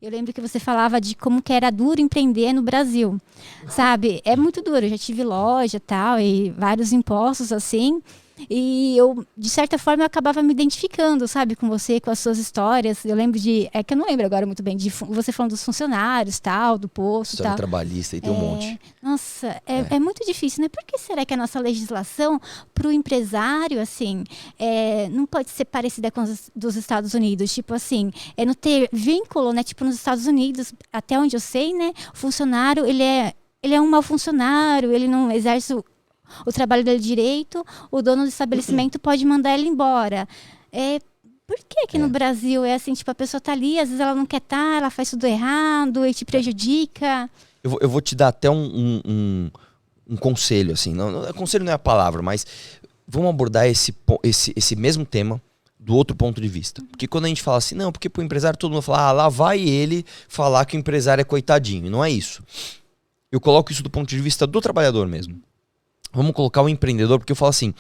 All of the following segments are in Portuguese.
Eu lembro que você falava de como que era duro empreender no Brasil, sabe? É muito duro, eu já tive loja e tal, e vários impostos assim, e eu, de certa forma, eu acabava me identificando, sabe, com você, com as suas histórias. Eu lembro é que eu não lembro agora muito bem, de você falando dos funcionários, tal, do posto, História tal. trabalhista e tem um monte. Nossa, é muito difícil, né? Por que será que a nossa legislação para o empresário, assim, não pode ser parecida com as dos Estados Unidos? Tipo assim, não ter vínculo, né? Tipo, nos Estados Unidos, até onde eu sei, né? O funcionário, ele é um mau funcionário, ele não exerce o trabalho dele direito, o dono do estabelecimento pode mandar ele embora. Por que que no Brasil é assim, tipo, a pessoa tá ali, às vezes ela não quer estar, ela faz tudo errado e te prejudica? Eu vou te dar até um conselho, assim. Conselho não é a palavra, mas vamos abordar esse mesmo tema do outro ponto de vista. Porque quando a gente fala assim, não, porque pro empresário todo mundo fala, lá vai ele falar que o empresário é coitadinho. Não é isso. Eu coloco isso do ponto de vista do trabalhador mesmo. Vamos colocar o empreendedor, porque eu falo assim,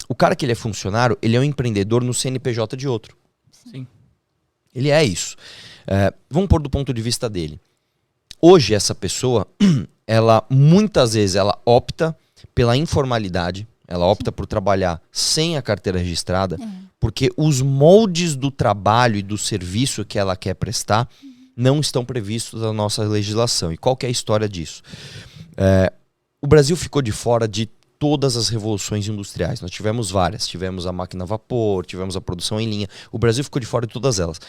o cara que ele é funcionário, ele é um empreendedor no CNPJ de outro. Sim. Ele é isso. Vamos pôr do ponto de vista dele. Hoje essa pessoa, ela muitas vezes ela opta pela informalidade, ela opta por trabalhar sem a carteira registrada, porque os moldes do trabalho e do serviço que ela quer prestar não estão previstos na nossa legislação. E qual que é a história disso? O Brasil ficou de fora de todas as revoluções industriais. Nós tivemos várias. Tivemos a máquina a vapor, tivemos a produção em linha. O Brasil ficou de fora de todas elas.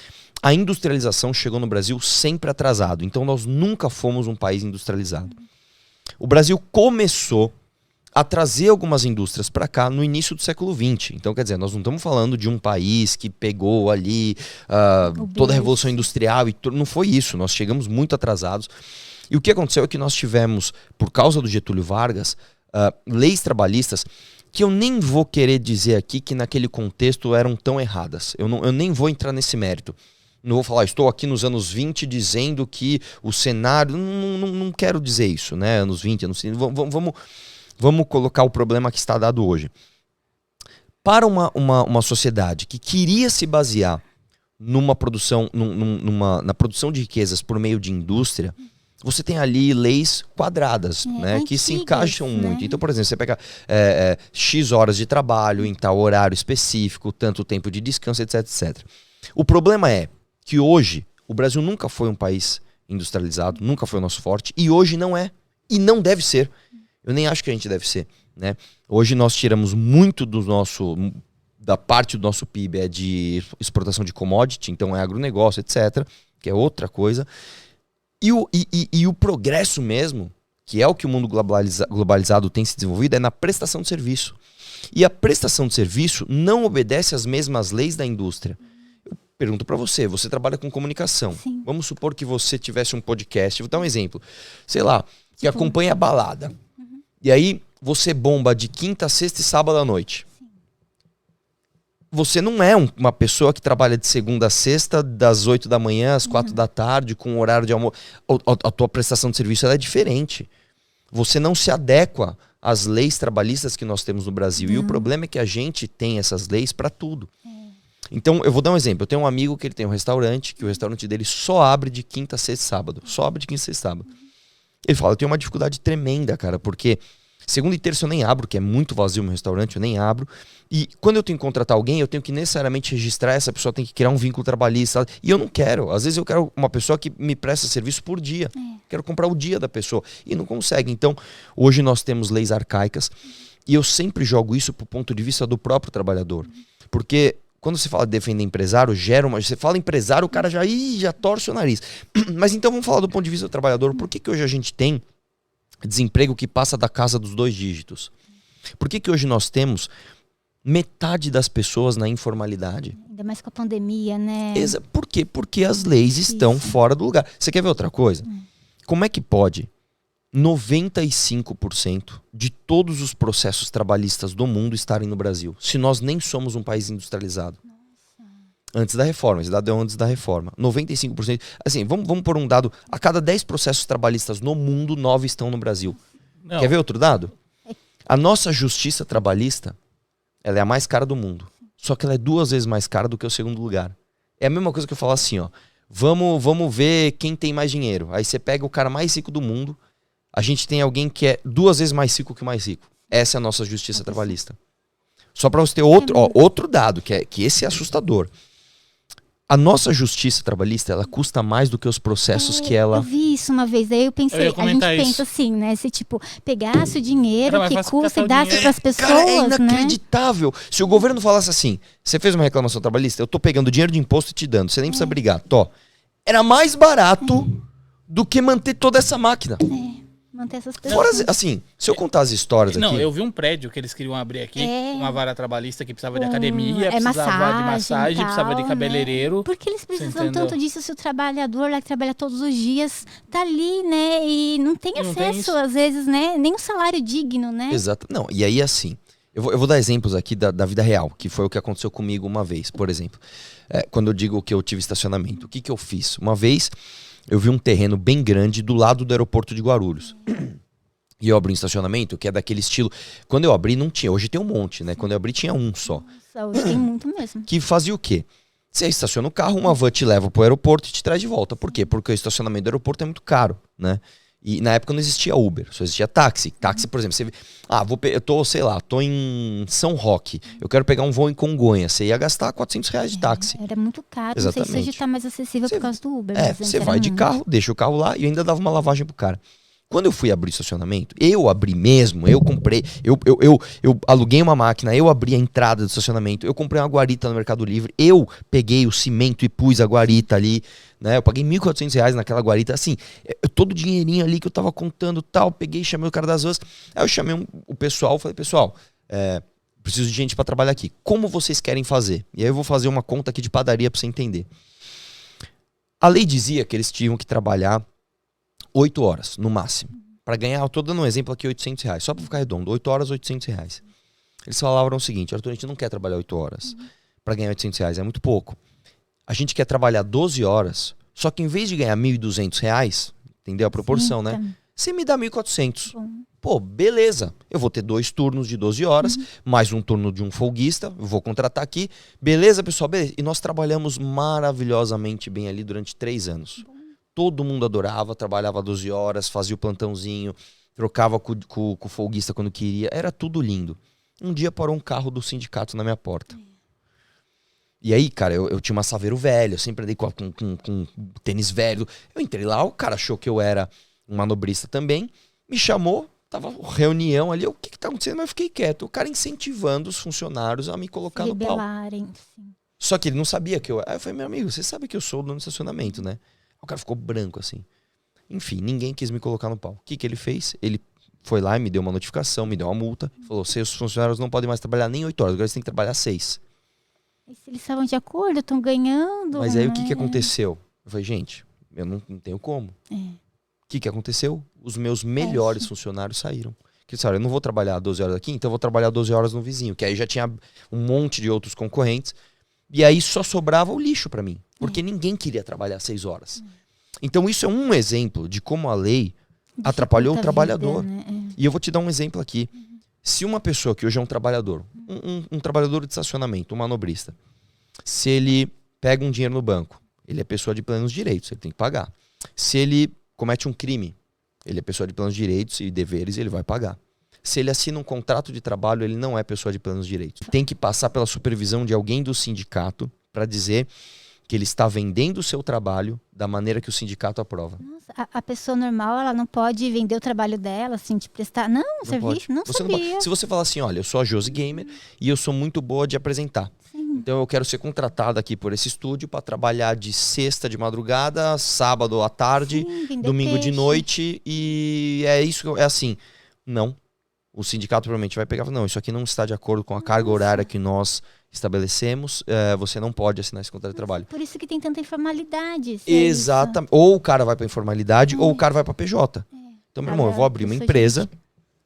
A industrialização chegou no Brasil sempre atrasado. Então nós nunca fomos um país industrializado. O Brasil começou a trazer algumas indústrias para cá no início do século XX. Então, quer dizer, nós não estamos falando de um país que pegou ali toda a revolução industrial. Não foi isso. Nós chegamos muito atrasados. E o que aconteceu é que nós tivemos, por causa do Getúlio Vargas, leis trabalhistas que eu nem vou querer dizer aqui que naquele contexto eram tão erradas. Eu nem vou entrar nesse mérito. Não vou falar, estou aqui nos anos 20 dizendo que o cenário... Não quero dizer isso, né? Anos 20, anos 30. Vamos colocar o problema que está dado hoje. Para uma sociedade que queria se basear numa produção, na produção de riquezas por meio de indústria, você tem ali leis quadradas, né, antigas, que se encaixam né? muito. Então, por exemplo, você pega X horas de trabalho em tal horário específico, tanto tempo de descanso, etc, etc. O problema é que hoje o Brasil nunca foi um país industrializado, nunca foi o nosso forte, e hoje não é. E não deve ser. Eu nem acho que a gente deve ser, né? Hoje nós tiramos muito da parte do nosso PIB é de exportação de commodity, então é agronegócio, etc, que é outra coisa. E o progresso mesmo, que é o que o mundo globalizado tem se desenvolvido, é na prestação de serviço. E a prestação de serviço não obedece às mesmas leis da indústria. Eu pergunto para você, você trabalha com comunicação. Sim. Vamos supor que você tivesse um podcast, vou dar um exemplo, sei lá, que acompanha a balada. E aí você bomba de quinta, sexta e sábado à noite. Você não é uma pessoa que trabalha de segunda a sexta, das 8 da manhã às 4 da tarde, com horário de almoço. A tua prestação de serviço ela é diferente. Você não se adequa às leis trabalhistas que nós temos no Brasil. E o problema é que a gente tem essas leis para tudo. Então, eu vou dar um exemplo. Eu tenho um amigo que ele tem um restaurante, que o restaurante dele só abre de quinta, sexta e sábado. Só abre de quinta, sexta e sábado. Ele fala, eu tenho uma dificuldade tremenda, cara, porque segunda e terça eu nem abro, que é muito vazio o meu restaurante, eu nem abro. E quando eu tenho que contratar alguém, eu tenho que necessariamente registrar, essa pessoa tem que criar um vínculo trabalhista. E eu não quero. Às vezes eu quero uma pessoa que me presta serviço por dia. Quero comprar o dia da pessoa. E não consegue. Então, hoje nós temos leis arcaicas. E eu sempre jogo isso pro ponto de vista do próprio trabalhador. Porque quando você fala de defender empresário, você fala empresário, o cara já torce o nariz. Mas então vamos falar do ponto de vista do trabalhador. Por que hoje a gente tem desemprego que passa da casa dos 2 dígitos? Por que hoje nós temos metade das pessoas na informalidade? Ainda mais com a pandemia, né? Por quê? Porque as leis estão fora do lugar. Você quer ver outra coisa? Como é que pode 95% de todos os processos trabalhistas do mundo estarem no Brasil, se nós nem somos um país industrializado? Antes da reforma, esse dado é antes da reforma. 95%. Assim, vamos pôr um dado. A cada 10 processos trabalhistas no mundo, 9 estão no Brasil. Não. Quer ver outro dado? A nossa justiça trabalhista, ela é a mais cara do mundo. Só que ela é 2 vezes mais cara do que o segundo lugar. É a mesma coisa que eu falar assim, ó. Vamos ver quem tem mais dinheiro. Aí você pega o cara mais rico do mundo, a gente tem alguém que é 2 vezes mais rico que o mais rico. Essa é a nossa justiça trabalhista. Só para você ter outro dado, que esse é assustador. A nossa justiça trabalhista, ela custa mais do que os processos que ela... Eu vi isso uma vez, aí eu pensei, a gente pensa assim, né? Se tipo, pegasse o dinheiro que custa e dasse para as pessoas, cara, é né? inacreditável. Se o governo falasse assim, você fez uma reclamação trabalhista, eu tô pegando dinheiro de imposto e te dando, você nem precisa brigar, era mais barato do que manter toda essa máquina. Manter essas pessoas. Fora, assim, se eu contar as histórias aqui... Não, eu vi um prédio que eles queriam abrir aqui, uma vara trabalhista que precisava de academia, precisava de massagem, precisava de cabeleireiro. Né? Porque eles precisam tanto disso se o trabalhador lá que trabalha todos os dias tá ali, né? E não tem acesso, às vezes, né? Nem um salário digno, né? Exato. Não, e aí assim, eu vou dar exemplos aqui da vida real, que foi o que aconteceu comigo uma vez, por exemplo. Quando eu digo que eu tive estacionamento, o que eu fiz? Uma vez... eu vi um terreno bem grande do lado do aeroporto de Guarulhos. E eu abri um estacionamento que é daquele estilo... Quando eu abri não tinha, hoje tem um monte, né? Quando eu abri tinha um só. Nossa, hoje tem muito mesmo. Que fazia o quê? Você estaciona o carro, uma van te leva pro aeroporto e te traz de volta. Por quê? Porque o estacionamento do aeroporto é muito caro, né? E na época não existia Uber, só existia táxi. Táxi, por exemplo, você... eu tô em São Roque. Eu quero pegar um voo em Congonhas. Você ia gastar R$400 de táxi. Era muito caro. Exatamente. Não sei se hoje tá mais acessível por causa do Uber. Você vai de carro, deixa o carro lá e ainda dava uma lavagem pro cara. Quando eu fui abrir o estacionamento, eu abri mesmo, eu comprei, eu aluguei uma máquina, eu abri a entrada do estacionamento, eu comprei uma guarita no Mercado Livre, eu peguei o cimento e pus a guarita ali, né? Eu paguei R$1.400 naquela guarita, assim, todo o dinheirinho ali que eu tava contando tal, peguei, chamei o cara das vans, aí eu chamei o pessoal, falei, pessoal, preciso de gente pra trabalhar aqui, como vocês querem fazer? E aí eu vou fazer uma conta aqui de padaria pra você entender. A lei dizia que eles tinham que trabalhar 8 horas, no máximo. Para ganhar, eu tô dando um exemplo aqui, R$800. Só para ficar redondo, 8 horas, R$800. Eles falavam o seguinte, Arthur, a gente não quer trabalhar 8 horas para ganhar R$800, é muito pouco. A gente quer trabalhar 12 horas, só que em vez de ganhar R$1.200, entendeu a proporção, né? Você me dá 1.400. Pô, beleza. Eu vou ter 2 turnos de 12 horas, mais um turno de um folguista, eu vou contratar aqui. Beleza, pessoal? Beleza. E nós trabalhamos maravilhosamente bem ali durante 3 anos. Todo mundo adorava, trabalhava 12 horas, fazia o plantãozinho, trocava com o folguista quando queria. Era tudo lindo. Um dia parou um carro do sindicato na minha porta. E aí, cara, eu tinha uma Saveiro velho, eu sempre andei com tênis velho. Eu entrei lá, o cara achou que eu era um manobrista também, me chamou, tava reunião ali, o que tá acontecendo? Mas eu fiquei quieto. O cara incentivando os funcionários a me colocar no pau. Sim. Só que ele não sabia que eu... Aí eu falei, meu amigo, você sabe que eu sou o dono do estacionamento, né? O cara ficou branco assim. Enfim, ninguém quis me colocar no pau. O que ele fez? Ele foi lá e me deu uma notificação, me deu uma multa. Falou, seus funcionários não podem mais trabalhar nem 8 horas, agora eles têm que trabalhar 6. E se eles estavam de acordo, estão ganhando. Mas aí o que aconteceu? Eu falei, gente, eu não tenho como. O que aconteceu? Os meus melhores funcionários saíram. Que disseram, eu não vou trabalhar 12 horas aqui, então eu vou trabalhar 12 horas no vizinho. Que aí já tinha um monte de outros concorrentes. E aí só sobrava o lixo pra mim. Porque ninguém queria trabalhar 6 horas. Então isso é um exemplo de como a lei atrapalhou o trabalhador. Vida, né? E eu vou te dar um exemplo aqui. Se uma pessoa que hoje é um trabalhador, um trabalhador de estacionamento, um manobrista, se ele pega um dinheiro no banco, ele é pessoa de plenos direitos, ele tem que pagar. Se ele comete um crime, ele é pessoa de plenos direitos e deveres, ele vai pagar. Se ele assina um contrato de trabalho, ele não é pessoa de plenos direitos. Tem que passar pela supervisão de alguém do sindicato para dizer que ele está vendendo o seu trabalho da maneira que o sindicato aprova. Nossa, a pessoa normal, ela não pode vender o trabalho dela, assim, de prestar... Não, serviço, não sabia. Se você falar assim, olha, eu sou a Josi Gamer e eu sou muito boa de apresentar. Então eu quero ser contratada aqui por esse estúdio para trabalhar de sexta de madrugada, sábado à tarde, domingo de noite e é isso, é assim. Não. O sindicato provavelmente vai pegar e falar, não, isso aqui não está de acordo com a carga horária que nós estabelecemos, você não pode assinar esse contrato de trabalho. Por isso que tem tanta informalidade. Exatamente. Ou o cara vai para informalidade ou o cara vai para PJ. Então, meu irmão, eu vou abrir uma empresa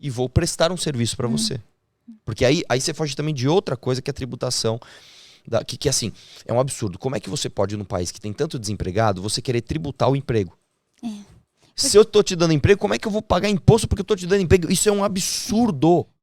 e vou prestar um serviço para você. Porque aí você foge também de outra coisa que é a tributação. Que assim, é um absurdo. Como é que você pode, num país que tem tanto desempregado, você querer tributar o emprego? Se eu tô te dando emprego, como é que eu vou pagar imposto porque eu tô te dando emprego? Isso é um absurdo.